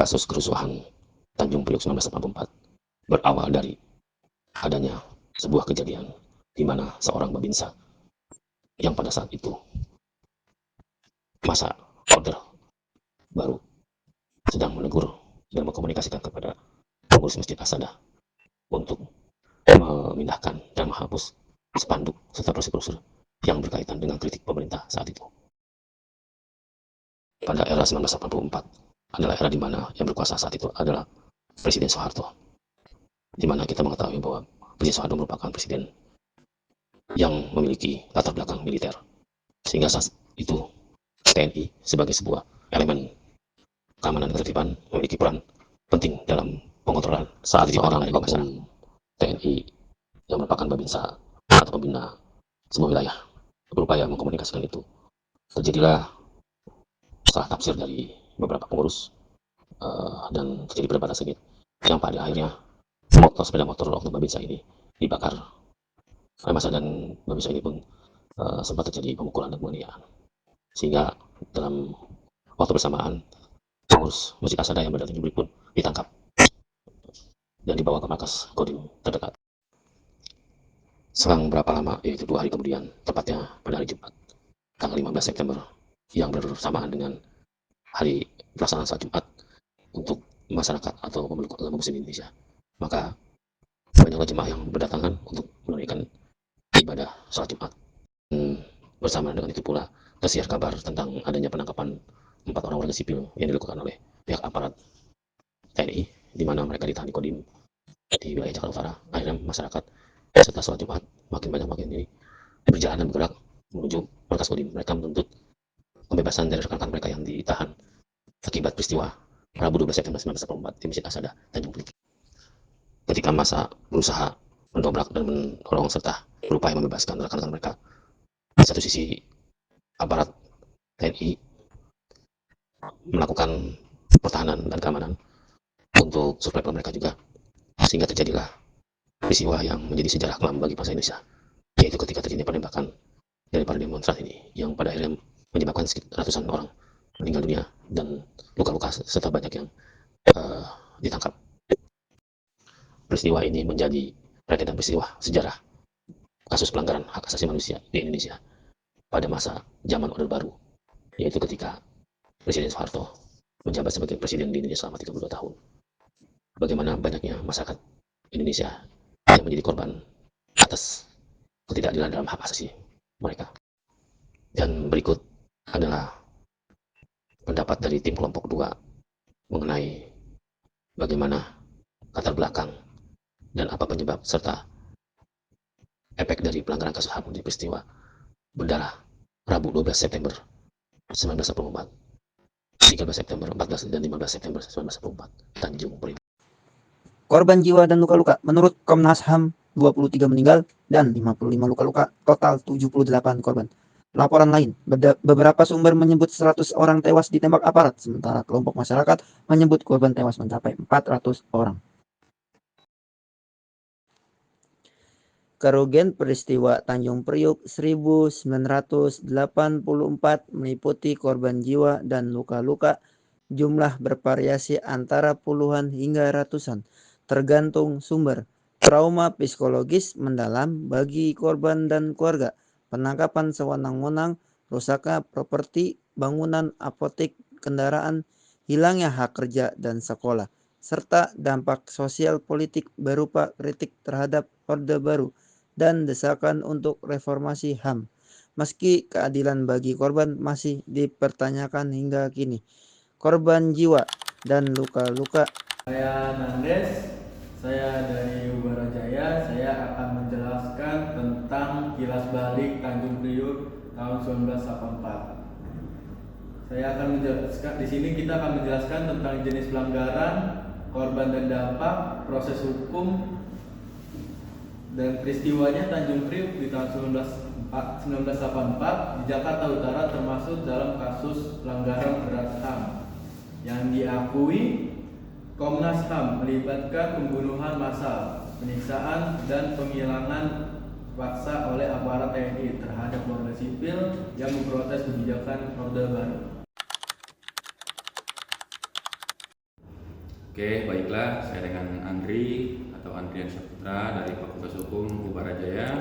Kasus kerusuhan Tanjung Priok 1984 berawal dari adanya sebuah kejadian di mana seorang babinsa yang pada saat itu masa order baru sedang menegur dan mengkomunikasikan kepada pengurus Masjid Asada untuk memindahkan dan menghapus spanduk serta brosur-brosur yang berkaitan dengan kritik pemerintah saat itu. Pada era 1984 adalah era di mana yang berkuasa saat itu adalah Presiden Soeharto, di mana kita mengetahui bahwa Presiden Soeharto merupakan presiden yang memiliki latar belakang militer, sehingga saat itu TNI sebagai sebuah elemen keamanan dan ketertiban memiliki peran penting dalam pengontrolan saat itu orang maupun TNI yang merupakan babinsa atau pembina sebuah wilayah berupaya mengkomunikasikan itu. Terjadilah salah tafsir dari beberapa pengurus dan terjadi perdebatan sengit yang pada akhirnya sepeda motor oknum babinsa ini dibakar oleh massa, dan babinsa ini pun sempat terjadi pemukulan dan penganiayaan, sehingga dalam waktu bersamaan pengurus Masjid Asada yang berada di Tanjung Priok pun ditangkap dan dibawa ke markas Kodim terdekat. Selang berapa lama, yaitu 2 hari kemudian, tepatnya pada hari Jumat, tanggal 15 September, yang bersamaan dengan hari pelaksanaan salat Jumat untuk masyarakat atau pemeluk agama Muslim Indonesia, maka banyaklah jemaah yang berdatangan untuk menunaikan ibadah salat Jumat. Bersamaan dengan itu pula tersiar kabar tentang adanya penangkapan 4 orang warga sipil yang dilakukan oleh pihak aparat TNI, di mana mereka ditahan di Kodim di wilayah Jakarta Utara. Akhirnya masyarakat setelah sholat Jumat makin banyak ini berjalan dan bergerak menuju markas Kodim. Mereka menuntut pembebasan dari rekan-rekan mereka yang ditahan akibat peristiwa Rabu 12 September 1984 di Masjid Asada Tanjung Priok. Ketika massa berusaha mendobrak dan mendorong serta berupaya membebaskan rekan-rekan mereka, di satu sisi aparat TNI melakukan pertahanan dan keamanan untuk survival mereka juga, sehingga terjadilah peristiwa yang menjadi sejarah kelam bagi bangsa Indonesia, yaitu ketika terjadi penembakan dari para demonstran ini yang pada akhirnya menyebabkan sekitar ratusan orang meninggal dunia dan luka-luka serta banyak yang ditangkap. Peristiwa ini menjadi rentetan peristiwa sejarah kasus pelanggaran hak asasi manusia di Indonesia pada masa zaman Orde Baru, yaitu ketika Presiden Soeharto menjabat sebagai presiden di Indonesia selama 32 tahun. Bagaimana banyaknya masyarakat Indonesia yang menjadi korban atas ketidakadilan dalam hak asasi mereka. Dan berikut adalah pendapat dari tim kelompok 2 mengenai bagaimana latar belakang dan apa penyebab serta efek dari pelanggaran kasus HAM di peristiwa berdarah Rabu 12 September 1984, 13 September 14 dan 15 September 1984 Tanjung Priok. Korban jiwa dan luka-luka menurut Komnas HAM 23 meninggal dan 55 luka-luka, total 78 korban. Laporan lain, beberapa sumber menyebut 100 orang tewas ditembak aparat, sementara kelompok masyarakat menyebut korban tewas mencapai 400 orang. Kerugian peristiwa Tanjung Priok 1984 meliputi korban jiwa dan luka-luka, jumlah bervariasi antara puluhan hingga ratusan, tergantung sumber. Trauma psikologis mendalam bagi korban dan keluarga, penangkapan sewenang-wenang, rusaknya properti, bangunan, apotek, kendaraan, hilangnya hak kerja dan sekolah, serta dampak sosial politik berupa kritik terhadap Orde Baru dan desakan untuk reformasi HAM. Meski keadilan bagi korban masih dipertanyakan hingga kini. Korban jiwa dan luka-luka. Saya Nandes, saya dari Ubara Jaya. Saya akan menjelaskan tentang kilas balik Tanjung Priok tahun 1984. Saya akan menjelaskan di sini, kita akan menjelaskan tentang jenis pelanggaran, korban dan dampak, proses hukum, dan peristiwanya Tanjung Priok di tahun 1984 di Jakarta Utara termasuk dalam kasus pelanggaran berat HAM yang diakui Komnas HAM melibatkan pembunuhan massal, penyiksaan dan penghilangan paksa oleh aparat TNI terhadap warga sipil yang memprotes kebijakan Orde Baru. Oke, baiklah, saya dengan Andri atau Andrian Saputra dari Fakultas Hukum UBA Jaya.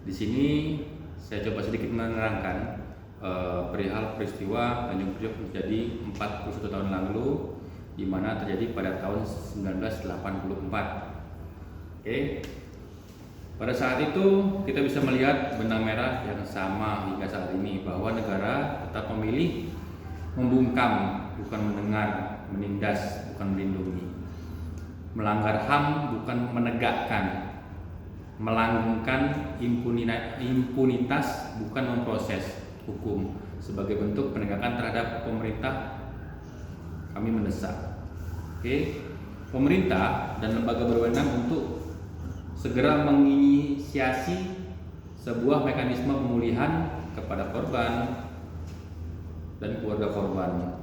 Di sini saya coba sedikit menerangkan perihal peristiwa Tanjung Priok terjadi 41 tahun lalu, di mana terjadi pada tahun 1984. Oke. Pada saat itu kita bisa melihat benang merah yang sama hingga saat ini, bahwa negara tetap memilih membungkam, bukan mendengar, menindas, bukan melindungi, melanggar HAM, bukan menegakkan, melanggengkan impunitas, bukan memproses hukum. Sebagai bentuk penegakan terhadap pemerintah, kami mendesak. Oke, pemerintah dan lembaga berwenang untuk segera menginisiasi sebuah mekanisme pemulihan kepada korban dan keluarga korban.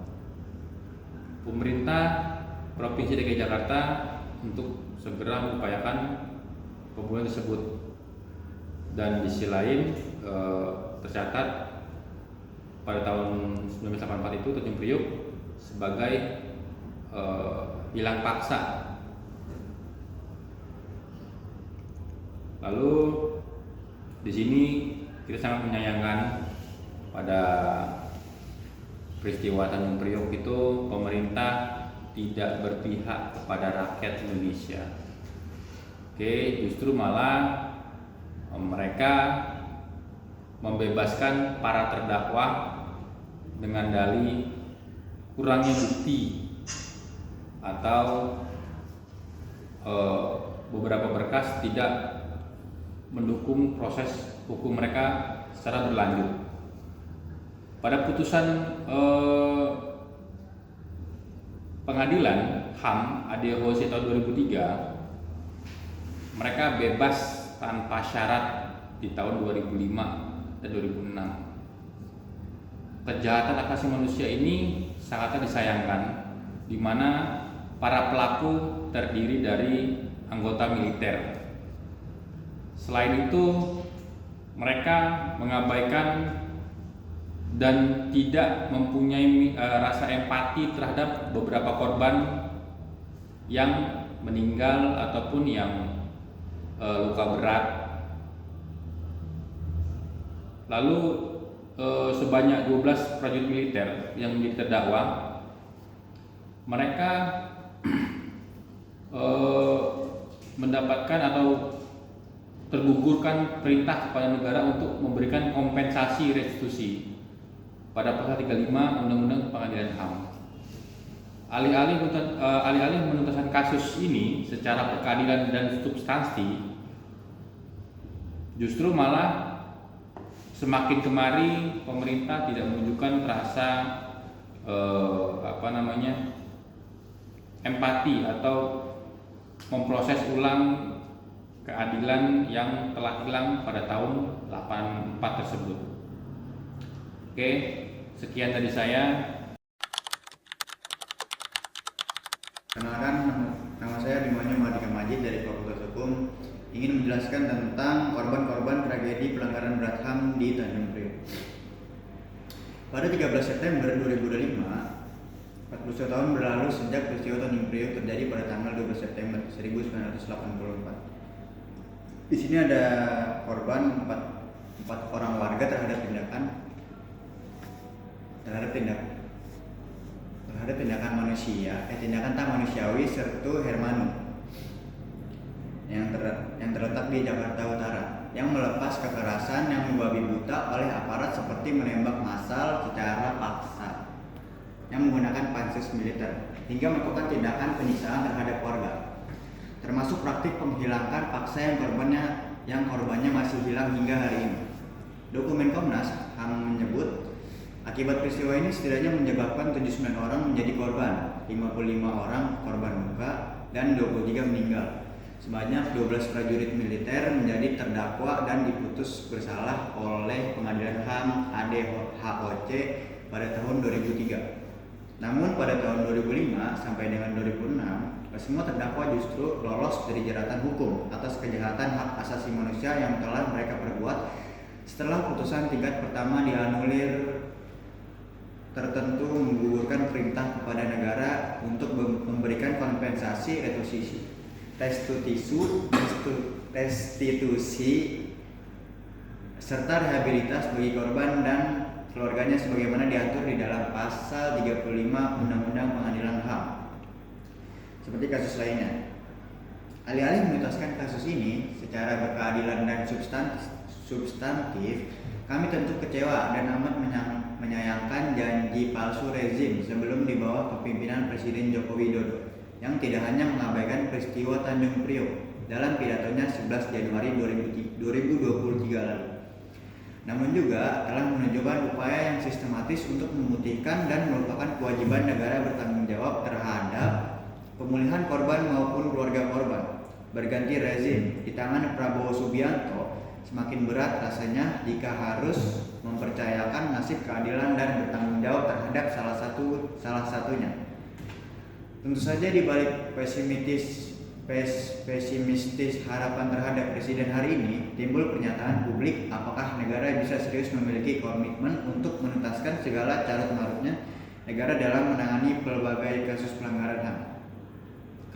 Pemerintah Provinsi DKI Jakarta untuk segera mengupayakan pemulihan tersebut. Dan di sisi lain tercatat pada tahun 1984 itu Tanjung Priok sebagai hilang paksa. Lalu di sini kita sangat menyayangkan pada peristiwa Tanjung Priok itu pemerintah tidak berpihak kepada rakyat Indonesia. Oke, justru malah mereka membebaskan para terdakwa dengan dalih kurangnya bukti atau beberapa berkas tidak mendukung proses hukum mereka secara berlanjut. Pada putusan pengadilan HAM ADHOC tahun 2003, mereka bebas tanpa syarat di tahun 2005 dan 2006. Kejahatan hak asasi manusia ini sangatlah disayangkan, di mana para pelaku terdiri dari anggota militer. Selain itu, mereka mengabaikan dan tidak mempunyai rasa empati terhadap beberapa korban yang meninggal ataupun yang luka berat. Lalu sebanyak 12 prajurit militer yang menjadi terdakwa, mereka mendapatkan atau tergugurkan perintah kepada negara untuk memberikan kompensasi restitusi pada pasal 35 Undang-Undang Pengadilan HAM. Alih-alih menuntaskan kasus ini secara berkeadilan dan substansi, justru malah semakin kemari pemerintah tidak menunjukkan rasa empati atau memproses ulang keadilan yang telah hilang pada tahun 84 tersebut. Oke, sekian dari saya. Kenalkan, nama saya Bimanya Mardika Majid dari Fakultas Hukum, ingin menjelaskan tentang korban-korban tragedi pelanggaran berat HAM di Tanjung Priok. Pada 13 September 2025, 41 tahun berlalu sejak peristiwa Tanjung Priok terjadi pada tanggal 12 September 1984. Di sini ada korban 4 orang warga terhadap tindakan tindakan tak manusiawi Sertu Hermanu yang terletak di Jakarta Utara, yang melepas kekerasan yang membabi buta oleh aparat seperti menembak massal secara paksa, yang menggunakan pansus militer, hingga melakukan tindakan penyiksaan terhadap warga, termasuk praktik penghilangan paksa yang korbannya masih hilang hingga hari ini. Dokumen Komnas HAM menyebut akibat peristiwa ini setidaknya menyebabkan 79 orang menjadi korban, 55 orang korban luka, dan 23 meninggal. Sebanyak 12 prajurit militer menjadi terdakwa dan diputus bersalah oleh Pengadilan HAM ADHOC pada tahun 2003. Namun pada tahun 2005 sampai dengan 2006, semua terdakwa justru lolos dari jeratan hukum atas kejahatan hak asasi manusia yang telah mereka perbuat setelah putusan tingkat pertama dianulir tertentu menggugurkan perintah kepada negara untuk memberikan kompensasi restitusi serta rehabilitas bagi korban dan keluarganya sebagaimana diatur di dalam pasal 35 Undang-Undang Pengadilan HAM. Seperti kasus lainnya. Alih-alih menuntaskan kasus ini secara berkeadilan dan substantif, kami tentu kecewa dan amat menyayangkan janji palsu rezim sebelum di bawah kepemimpinan Presiden Joko Widodo yang tidak hanya mengabaikan peristiwa Tanjung Priok dalam pidatonya 11 Januari 2023 lalu, namun juga telah menunjukkan upaya yang sistematis untuk memutihkan dan merupakan kewajiban negara bertanggung jawab terhadap pemulihan korban maupun keluarga korban. Berganti rezim di tangan Prabowo Subianto semakin berat rasanya jika harus mempercayakan nasib keadilan dan bertanggung jawab terhadap salah satunya. Tentu saja di balik pesimistis harapan terhadap presiden hari ini, timbul pernyataan publik apakah negara bisa serius memiliki komitmen untuk menuntaskan segala carut-marutnya negara dalam menangani berbagai kasus pelanggaran HAM.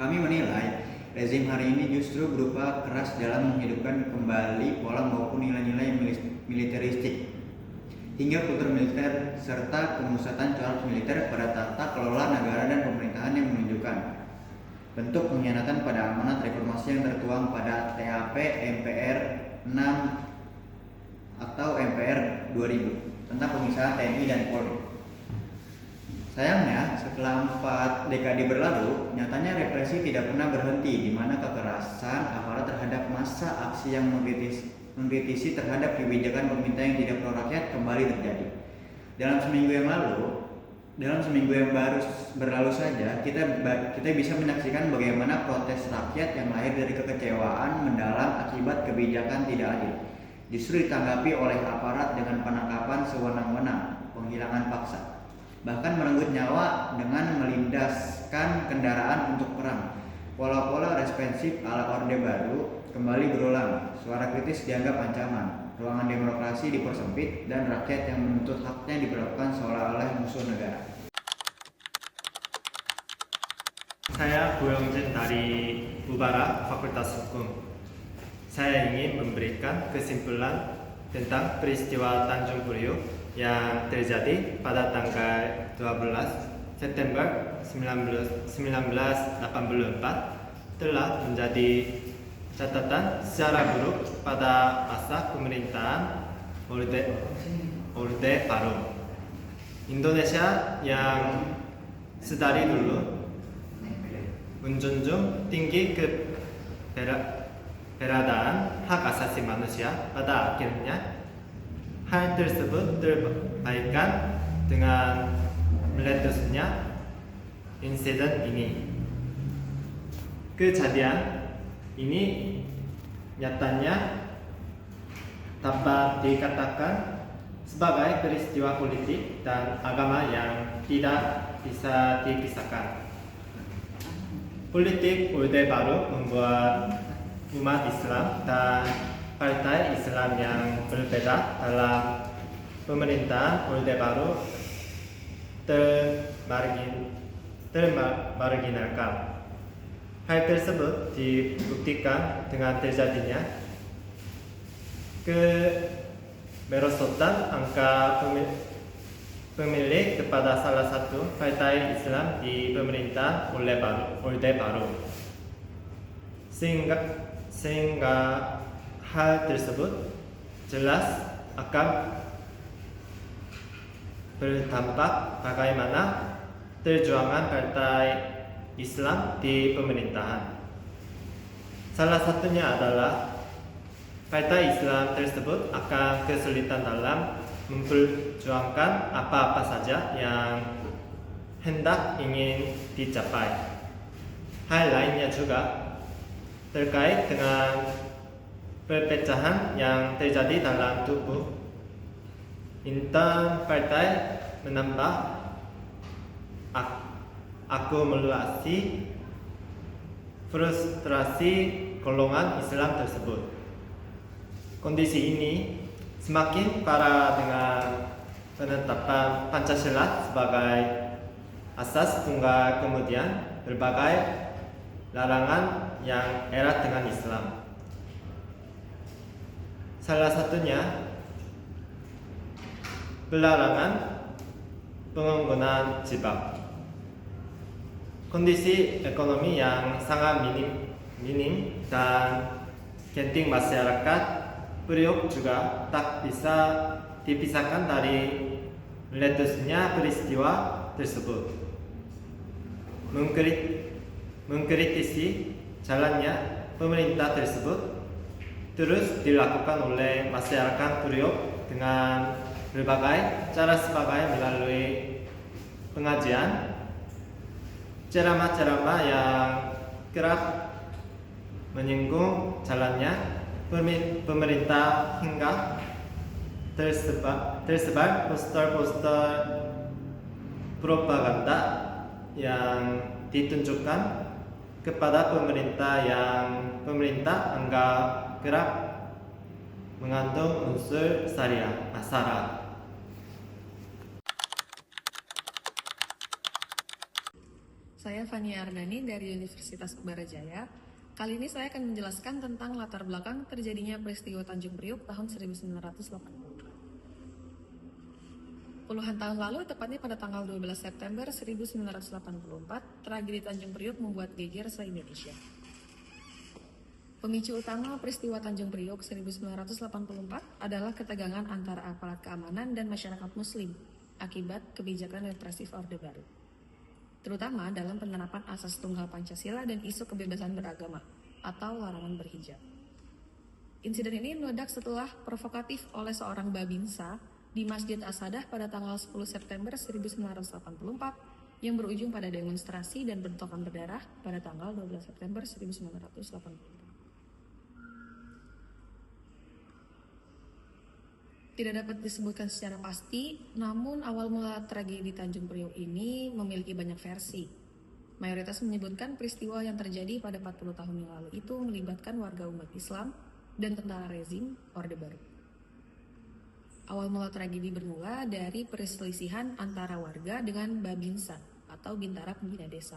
Kami menilai rezim hari ini justru berupa keras dalam menghidupkan kembali pola maupun nilai-nilai militeristik hingga kultur militer serta pemusatan corak militer pada tata kelola negara dan pemerintahan yang menunjukkan bentuk pengkhianatan pada amanat reformasi yang tertuang pada TAP MPR 6 atau MPR 2000 tentang pemisahan TNI dan Polri. Sayangnya, setelah 4 dekade berlalu, nyatanya represi tidak pernah berhenti, di mana kekerasan aparat terhadap massa aksi yang mengkritisi terhadap kebijakan pemerintah yang tidak pro rakyat kembali terjadi. Dalam seminggu yang baru berlalu saja, kita bisa menyaksikan bagaimana protes rakyat yang lahir dari kekecewaan mendalam akibat kebijakan tidak adil justru ditanggapi oleh aparat dengan penangkapan sewenang-wenang, penghilangan paksa, bahkan merenggut nyawa dengan melindaskan kendaraan untuk perang. Pola-pola respensif ala Orde Baru kembali berulang. Suara kritis dianggap ancaman, ruangan demokrasi dipersempit, dan rakyat yang menuntut haknya diperlakukan seolah-olah musuh negara. Saya Goyongjin dari Ubara Fakultas Hukum. Saya ingin memberikan kesimpulan tentang peristiwa Tanjung Priok yang terjadi pada tanggal 12 September 1984 telah menjadi catatan secara buruk pada masa pemerintahan Orde Baru. Indonesia yang sedari dulu menjunjung tinggi keberadaan hak asasi manusia, pada akhirnya hal tersebut terbaikan dengan meletusnya insiden ini. Kejadian ini nyatanya dapat dikatakan sebagai peristiwa politik dan agama yang tidak bisa dipisahkan. Politik Orde Baru membuat umat Islam dan partai Islam yang berbeda dalam pemerintahan Orde Baru termarginalkan. Hal tersebut dibuktikan dengan terjadinya kemerosotan angka pemilih kepada salah satu partai Islam di pemerintahan Orde Baru, sehingga hal tersebut jelas akan berdampak bagaimana perjuangan partai Islam di pemerintahan. Salah satunya adalah partai Islam tersebut akan kesulitan dalam memperjuangkan apa-apa saja yang hendak ingin dicapai. Hal lainnya juga terkait dengan perpecahan yang terjadi dalam tubuh intan partai, menambah akumulasi frustrasi golongan Islam tersebut. Kondisi ini semakin parah dengan penetapan Pancasila sebagai asas tunggal, kemudian berbagai larangan yang erat dengan Islam. Salah satunya pelarangan penggunaan jilbab. Kondisi ekonomi yang sangat minim dan genting masyarakat Priok juga tak bisa dipisahkan dari meletusnya peristiwa tersebut. Mengkritisi jalannya pemerintah tersebut terus dilakukan oleh masyarakat Priok dengan berbagai cara sebagai melalui pengajian, ceramah-ceramah yang kerap menyinggung jalannya pemerintah hingga tersebar poster-poster propaganda yang ditunjukkan kepada pemerintah yang pemerintah anggap kerap mengandung unsur sara. Saya Fania Ardani dari Universitas Ubarajaya. Kali ini saya akan menjelaskan tentang latar belakang terjadinya peristiwa Tanjung Priok tahun 1980. Puluhan tahun lalu, tepatnya pada tanggal 12 September 1984, tragedi Tanjung Priok membuat geger se-Indonesia. Pemicu utama peristiwa Tanjung Priok 1984 adalah ketegangan antara aparat keamanan dan masyarakat Muslim akibat kebijakan represif Orde Baru, terutama dalam penerapan asas tunggal Pancasila dan isu kebebasan beragama atau larangan berhijab. Insiden ini meledak setelah provokatif oleh seorang babinsa di Masjid As-Sadah pada tanggal 10 September 1984 yang berujung pada demonstrasi dan bentrokan berdarah pada tanggal 12 September 1984. Tidak dapat disebutkan secara pasti, namun awal mula tragedi Tanjung Priok ini memiliki banyak versi. Mayoritas menyebutkan peristiwa yang terjadi pada 40 tahun yang lalu itu melibatkan warga umat Islam dan tentara rezim Orde Baru. Awal mula tragedi bermula dari perselisihan antara warga dengan babinsa atau bintara pembina desa.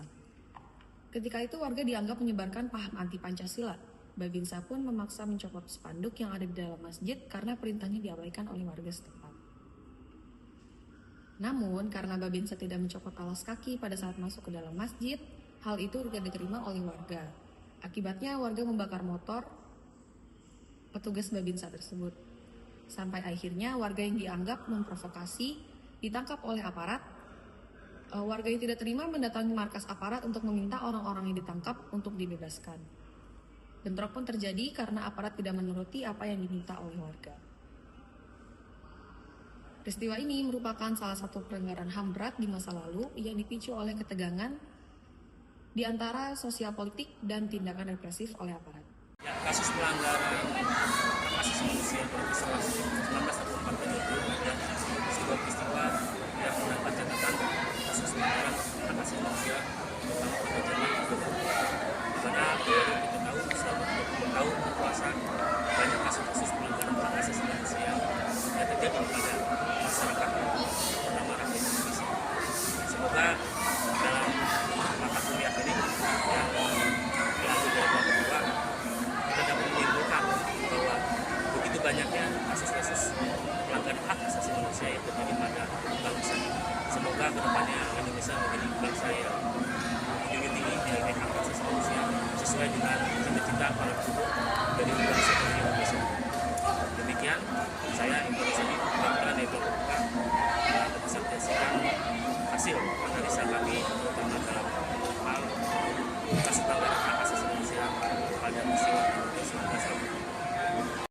Ketika itu warga dianggap menyebarkan paham anti Pancasila. Babinsa pun memaksa mencopot spanduk yang ada di dalam masjid karena perintahnya diabaikan oleh warga setempat. Namun, karena Babinsa tidak mencopot alas kaki pada saat masuk ke dalam masjid, hal itu tidak diterima oleh warga. Akibatnya, warga membakar motor petugas Babinsa tersebut. Sampai akhirnya, warga yang dianggap memprovokasi ditangkap oleh aparat. Warga yang tidak terima mendatangi markas aparat untuk meminta orang-orang yang ditangkap untuk dibebaskan. Bentrok pun terjadi karena aparat tidak menuruti apa yang diminta oleh warga. Peristiwa ini merupakan salah satu pelanggaran HAM berat di masa lalu yang dipicu oleh ketegangan di antara sosial politik dan tindakan represif oleh aparat. Ya, kasus pelanggaran hak asasi manusia peristiwa 1984 itu ada sebuah peristiwa yang mendapat catatan kasus pelanggaran hak asasi manusia terutama pada zaman Orde Baru. Di mana kita tahu selama 20 tahun berkuasa banyak kasus-kasus pelanggaran hak asasi manusia yang terjadi pada masyarakat bernama rakyat Indonesia. Semoga dalam mata kuliah ini yang diambil dari Bapak kedua kita dapat menyimpulkan bahwa begitu banyaknya kasus-kasus pelanggaran hak asasi manusia yang terjadi pada bangsa. Semoga kedepannya Indonesia menjadi bangsa yang menjunjung tinggi nilai hak asasi manusia sesuai dengan cita-cita para penduduk dari bangsa Indonesia. Demikian saya